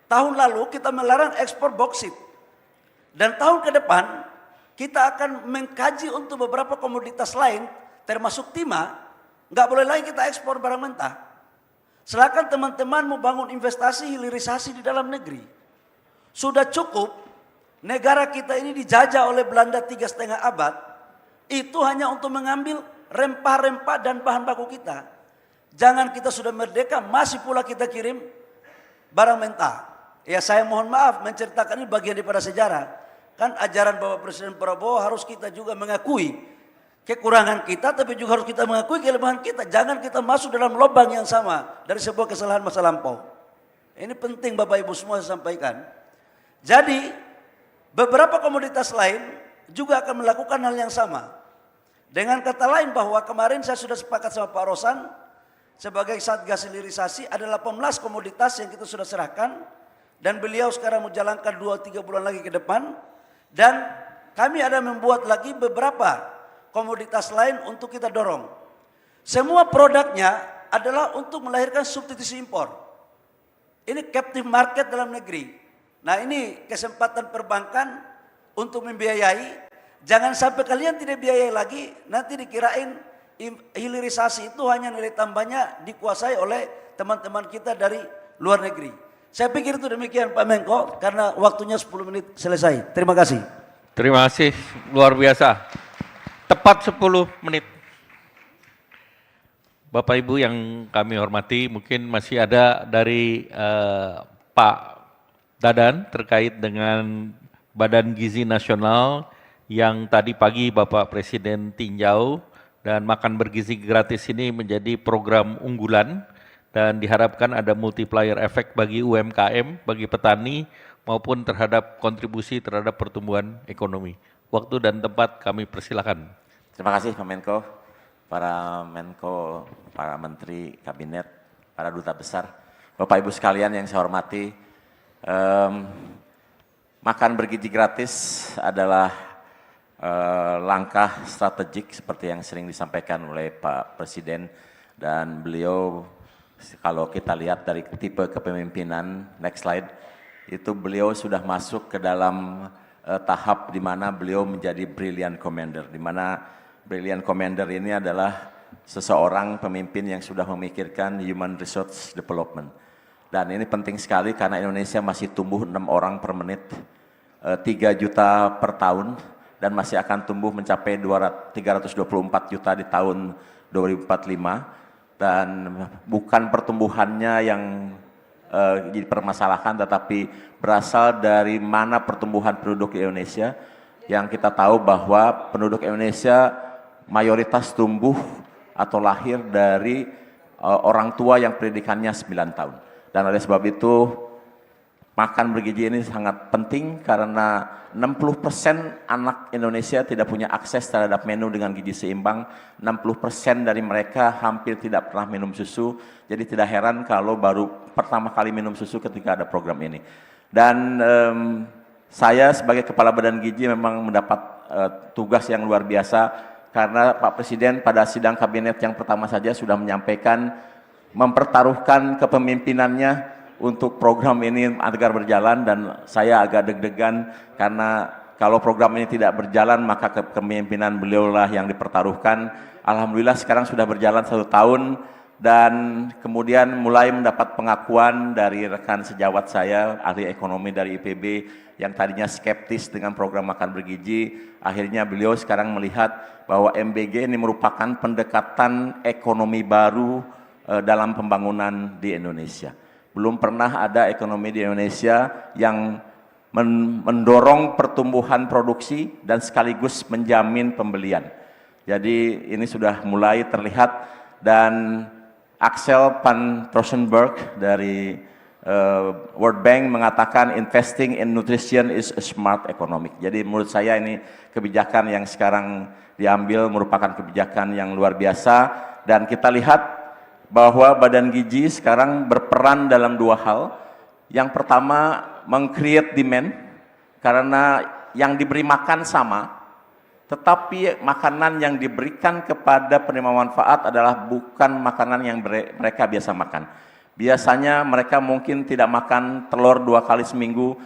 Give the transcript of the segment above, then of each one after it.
Tahun lalu kita melarang ekspor boksit. Dan tahun ke depan kita akan mengkaji untuk beberapa komoditas lain termasuk timah, nggak boleh lagi kita ekspor barang mentah. Silakan teman-teman mau bangun investasi hilirisasi di dalam negeri. Sudah cukup negara kita ini dijajah oleh Belanda 3,5 abad, itu hanya untuk mengambil rempah-rempah dan bahan baku kita. Jangan kita sudah merdeka masih pula kita kirim barang mentah. Ya saya mohon maaf menceritakan ini bagian daripada sejarah. Kan ajaran Bapak Presiden Prabowo harus kita juga mengakui kekurangan kita, tapi juga harus kita mengakui kelemahan kita. Jangan kita masuk dalam lubang yang sama dari sebuah kesalahan masa lampau. Ini penting Bapak Ibu semua saya sampaikan. Jadi beberapa komoditas lain juga akan melakukan hal yang sama. Dengan kata lain bahwa kemarin saya sudah sepakat sama Pak Rosan sebagai Satgas Hilirisasi ada 18 komoditas yang kita sudah serahkan dan beliau sekarang menjalankan 2-3 bulan lagi ke depan. Dan kami ada membuat lagi beberapa komoditas lain untuk kita dorong. Semua produknya adalah untuk melahirkan substitusi impor. Ini captive market dalam negeri. Nah ini kesempatan perbankan untuk membiayai. Jangan sampai kalian tidak biayai lagi, nanti dikirain hilirisasi itu hanya nilai tambahnya dikuasai oleh teman-teman kita dari luar negeri. Saya pikir itu demikian Pak Menko, karena waktunya 10 menit selesai. Terima kasih. Terima kasih, luar biasa. Tepat 10 menit. Bapak Ibu yang kami hormati, mungkin masih ada dari Pak Dadan terkait dengan Badan Gizi Nasional yang tadi pagi Bapak Presiden tinjau, dan makan bergizi gratis ini menjadi program unggulan dan diharapkan ada multiplier efek bagi UMKM, bagi petani maupun terhadap kontribusi terhadap pertumbuhan ekonomi. Waktu dan tempat kami persilakan. Terima kasih Pak Menko, para Menko, para Menteri Kabinet, para Duta Besar, Bapak Ibu sekalian yang saya hormati. Makan bergizi gratis adalah langkah strategik seperti yang sering disampaikan oleh Pak Presiden, dan beliau kalau kita lihat dari tipe kepemimpinan, next slide, itu beliau sudah masuk ke dalam tahap di mana beliau menjadi brilliant commander, di mana brilliant commander ini adalah seseorang pemimpin yang sudah memikirkan human resource development. Dan ini penting sekali karena Indonesia masih tumbuh 6 orang per menit, 3 juta per tahun, dan masih akan tumbuh mencapai 324 juta di tahun 2045. Dan bukan pertumbuhannya yang dipermasalahkan, tetapi berasal dari mana pertumbuhan penduduk Indonesia, yang kita tahu bahwa penduduk Indonesia mayoritas tumbuh atau lahir dari orang tua yang pendidikannya 9 tahun. Dan oleh sebab itu makan bergizi ini sangat penting karena 60% anak Indonesia tidak punya akses terhadap menu dengan gizi seimbang. 60% dari mereka hampir tidak pernah minum susu. Jadi tidak heran kalau baru pertama kali minum susu ketika ada program ini. Dan saya sebagai Kepala Badan Gizi memang mendapat tugas yang luar biasa karena Pak Presiden pada sidang kabinet yang pertama saja sudah menyampaikan mempertaruhkan kepemimpinannya untuk program ini agar berjalan, dan saya agak deg-degan karena kalau program ini tidak berjalan maka kepemimpinan beliaulah yang dipertaruhkan. Alhamdulillah sekarang sudah berjalan 1 tahun dan kemudian mulai mendapat pengakuan dari rekan sejawat saya, ahli ekonomi dari IPB yang tadinya skeptis dengan program makan bergizi. Akhirnya beliau sekarang melihat bahwa MBG ini merupakan pendekatan ekonomi baru dalam pembangunan di Indonesia. Belum pernah ada ekonomi di Indonesia yang mendorong pertumbuhan produksi dan sekaligus menjamin pembelian. Jadi ini sudah mulai terlihat, dan Axel van Trossenberg dari World Bank mengatakan investing in nutrition is a smart economic. Jadi menurut saya ini kebijakan yang sekarang diambil merupakan kebijakan yang luar biasa, dan kita lihat bahwa Badan Gizi sekarang berperan dalam 2 hal. Yang pertama, meng-create demand, karena yang diberi makan sama, tetapi makanan yang diberikan kepada penerima manfaat adalah bukan makanan yang mereka biasa makan. Biasanya mereka mungkin tidak makan telur 2 kali seminggu,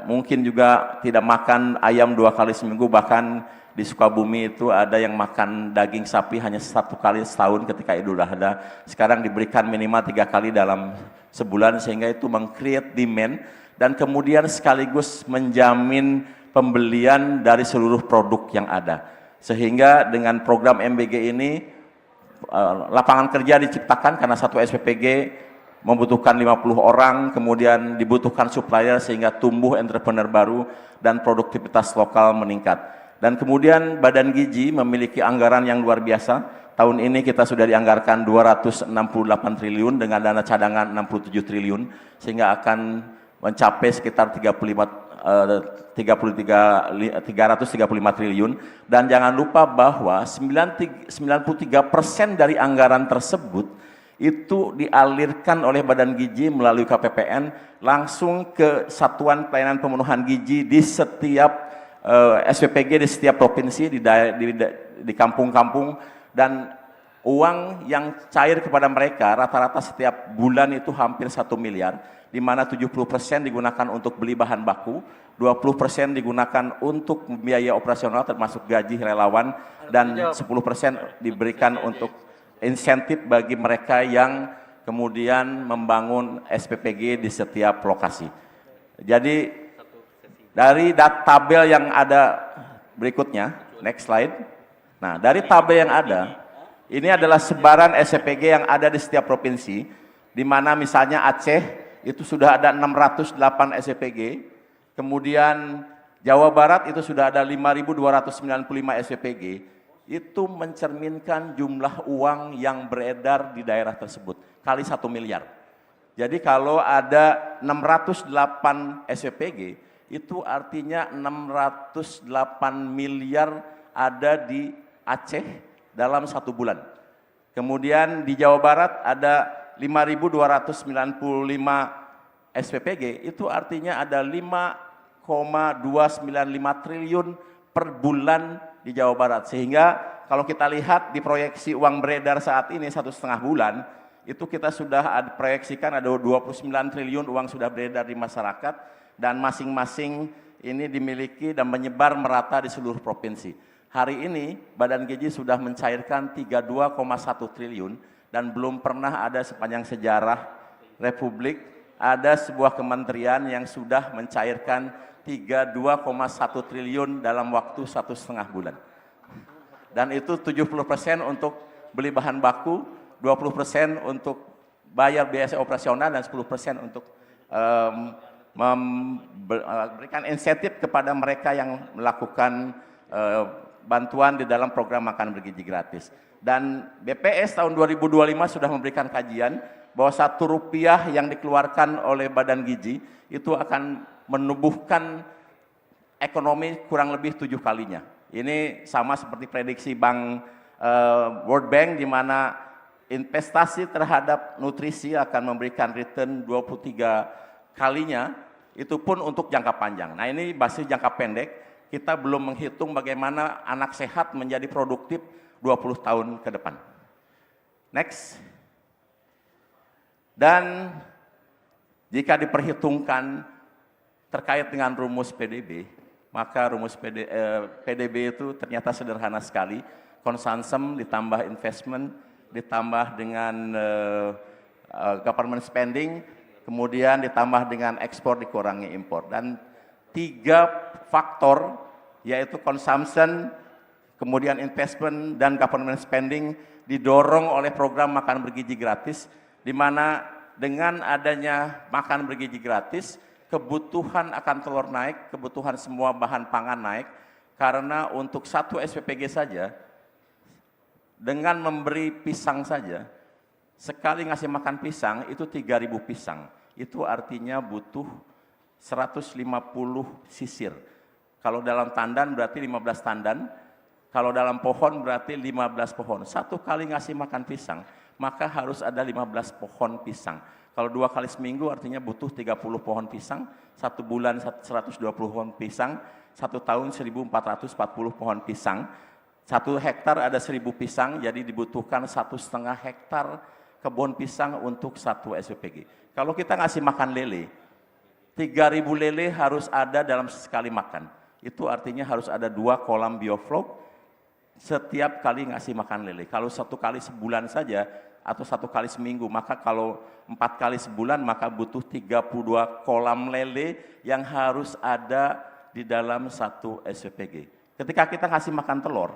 mungkin juga tidak makan ayam 2 kali seminggu, bahkan di Sukabumi itu ada yang makan daging sapi hanya 1 kali setahun ketika Idul Adha. Sekarang diberikan minimal 3 kali dalam sebulan, sehingga itu meng-create demand dan kemudian sekaligus menjamin pembelian dari seluruh produk yang ada. Sehingga dengan program MBG ini lapangan kerja diciptakan karena satu SPPG membutuhkan 50 orang, kemudian dibutuhkan supplier sehingga tumbuh entrepreneur baru dan produktivitas lokal meningkat. Dan kemudian Badan Gizi memiliki anggaran yang luar biasa. Tahun ini kita sudah dianggarkan 268 triliun dengan dana cadangan 67 triliun, sehingga akan mencapai sekitar 335 triliun. Dan jangan lupa bahwa 93% dari anggaran tersebut itu dialirkan oleh Badan Gizi melalui KPPN langsung ke Satuan Pelayanan Pemenuhan Gizi di setiap SPPG, di setiap provinsi, di kampung-kampung, dan uang yang cair kepada mereka rata-rata setiap bulan itu hampir 1 miliar, di mana 70% digunakan untuk beli bahan baku, 20% digunakan untuk biaya operasional termasuk gaji relawan, dan 10% diberikan untuk insentif bagi mereka yang kemudian membangun SPPG di setiap lokasi. Jadi dari tabel yang ada berikutnya, next slide. Nah, dari tabel yang ada, ini adalah sebaran SPPG yang ada di setiap provinsi, di mana misalnya Aceh itu sudah ada 608 SPPG, kemudian Jawa Barat itu sudah ada 5.295 SPPG. Itu mencerminkan jumlah uang yang beredar di daerah tersebut kali 1 miliar. Jadi kalau ada 608 SPPG, itu artinya 608 miliar ada di Aceh dalam 1 bulan. Kemudian di Jawa Barat ada 5.295 SPPG, itu artinya ada 5,295 triliun per bulan di Jawa Barat. Sehingga kalau kita lihat di proyeksi uang beredar saat ini 1,5 bulan, itu kita sudah proyeksikan ada 29 triliun uang sudah beredar di masyarakat, dan masing-masing ini dimiliki dan menyebar merata di seluruh provinsi. Hari ini Badan Gizi sudah mencairkan 32,1 triliun, dan belum pernah ada sepanjang sejarah Republik ada sebuah kementerian yang sudah mencairkan 32,1 triliun dalam waktu 1,5 bulan. Dan itu 70% untuk beli bahan baku, 20% untuk bayar biaya operasional, dan 10% untuk memberikan insentif kepada mereka yang melakukan bantuan di dalam program makan bergizi gratis. Dan BPS tahun 2025 sudah memberikan kajian bahwa Rp1 yang dikeluarkan oleh Badan Gizi itu akan menumbuhkan ekonomi kurang lebih 7 kalinya. Ini sama seperti prediksi World Bank, di mana investasi terhadap nutrisi akan memberikan return 23 kalinya, itu pun untuk jangka panjang. Nah, ini basis jangka pendek, kita belum menghitung bagaimana anak sehat menjadi produktif 20 tahun ke depan. Next. Dan jika diperhitungkan terkait dengan rumus PDB, maka rumus PDB itu ternyata sederhana sekali. Consumption ditambah investment, ditambah dengan government spending, kemudian ditambah dengan ekspor dikurangi impor. Dan 3 faktor, yaitu consumption, kemudian investment, dan government spending didorong oleh program makan bergizi gratis, di mana dengan adanya makan bergizi gratis, kebutuhan akan telur naik, kebutuhan semua bahan pangan naik, karena untuk 1 SPPG saja, dengan memberi pisang saja, sekali ngasih makan pisang, itu 3.000 pisang. Itu artinya butuh 150 sisir. Kalau dalam tandan berarti 15 tandan, kalau dalam pohon berarti 15 pohon. 1 kali ngasih makan pisang, maka harus ada 15 pohon pisang. Kalau 2 kali seminggu artinya butuh 30 pohon pisang, 1 bulan 120 pohon pisang, 1 tahun 1.440 pohon pisang. 1 hektar ada 1.000 pisang, jadi dibutuhkan 1,5 hektar kebun pisang untuk satu SPPG. Kalau kita ngasih makan lele, 3.000 lele harus ada dalam sekali makan. Itu artinya harus ada 2 kolam bioflok setiap kali ngasih makan lele. Kalau 1 kali sebulan saja atau 1 kali seminggu, maka kalau 4 kali sebulan maka butuh 32 kolam lele yang harus ada di dalam satu SPPG. Ketika kita ngasih makan telur,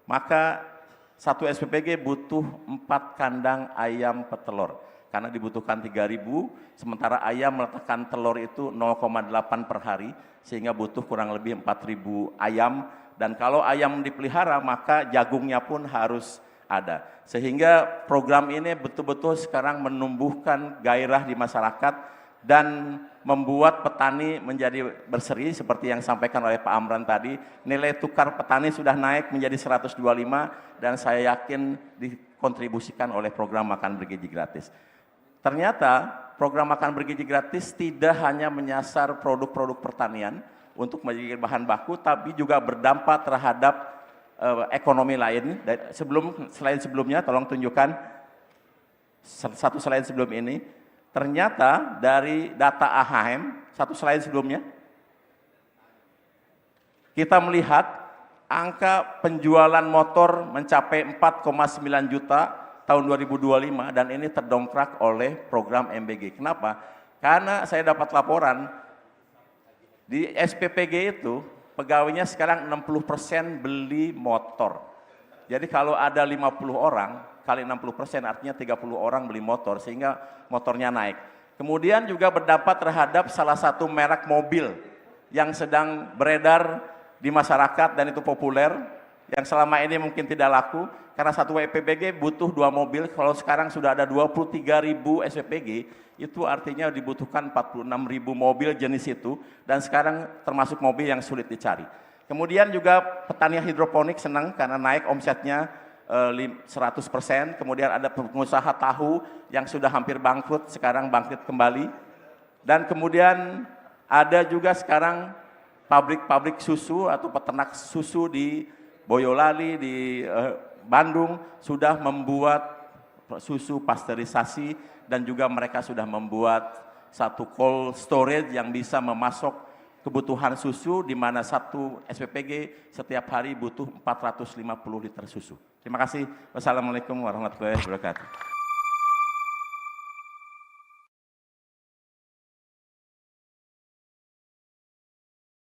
maka satu SPPG butuh 4 kandang ayam petelur. Karena dibutuhkan 3.000, sementara ayam meletakkan telur itu 0,8 per hari, sehingga butuh kurang lebih 4.000 ayam. Dan kalau ayam dipelihara, maka jagungnya pun harus ada. Sehingga program ini betul-betul sekarang menumbuhkan gairah di masyarakat dan membuat petani menjadi berseri seperti yang disampaikan oleh Pak Amran tadi. Nilai tukar petani sudah naik menjadi 125 dan saya yakin dikontribusikan oleh program makan bergizi gratis. Ternyata program makan bergizi gratis tidak hanya menyasar produk-produk pertanian untuk menjadi bahan baku, tapi juga berdampak terhadap ekonomi lain. Selain sebelumnya, tolong tunjukkan satu slide sebelum ini. Ternyata dari data AHM, satu slide sebelumnya, kita melihat angka penjualan motor mencapai 4,9 juta tahun 2025 dan ini terdongkrak oleh program MBG. Kenapa? Karena saya dapat laporan di SPPG itu pegawainya sekarang 60% beli motor. Jadi kalau ada 50 orang kali 60% artinya 30 orang beli motor sehingga motornya naik. Kemudian juga berdampak terhadap salah satu merek mobil yang sedang beredar di masyarakat dan itu populer, yang selama ini mungkin tidak laku karena satu SPPG butuh 2 mobil. Kalau sekarang sudah ada 23.000 SPPG, itu artinya dibutuhkan 46.000 mobil jenis itu dan sekarang termasuk mobil yang sulit dicari. Kemudian juga petani hidroponik senang karena naik omsetnya 100%. Kemudian ada pengusaha tahu yang sudah hampir bangkrut sekarang bangkit kembali. Dan kemudian ada juga sekarang pabrik-pabrik susu atau peternak susu di Boyolali, di Bandung sudah membuat susu pasteurisasi dan juga mereka sudah membuat satu cold storage yang bisa memasok kebutuhan susu di mana satu SPPG setiap hari butuh 450 liter susu. Terima kasih. Wassalamualaikum warahmatullahi wabarakatuh.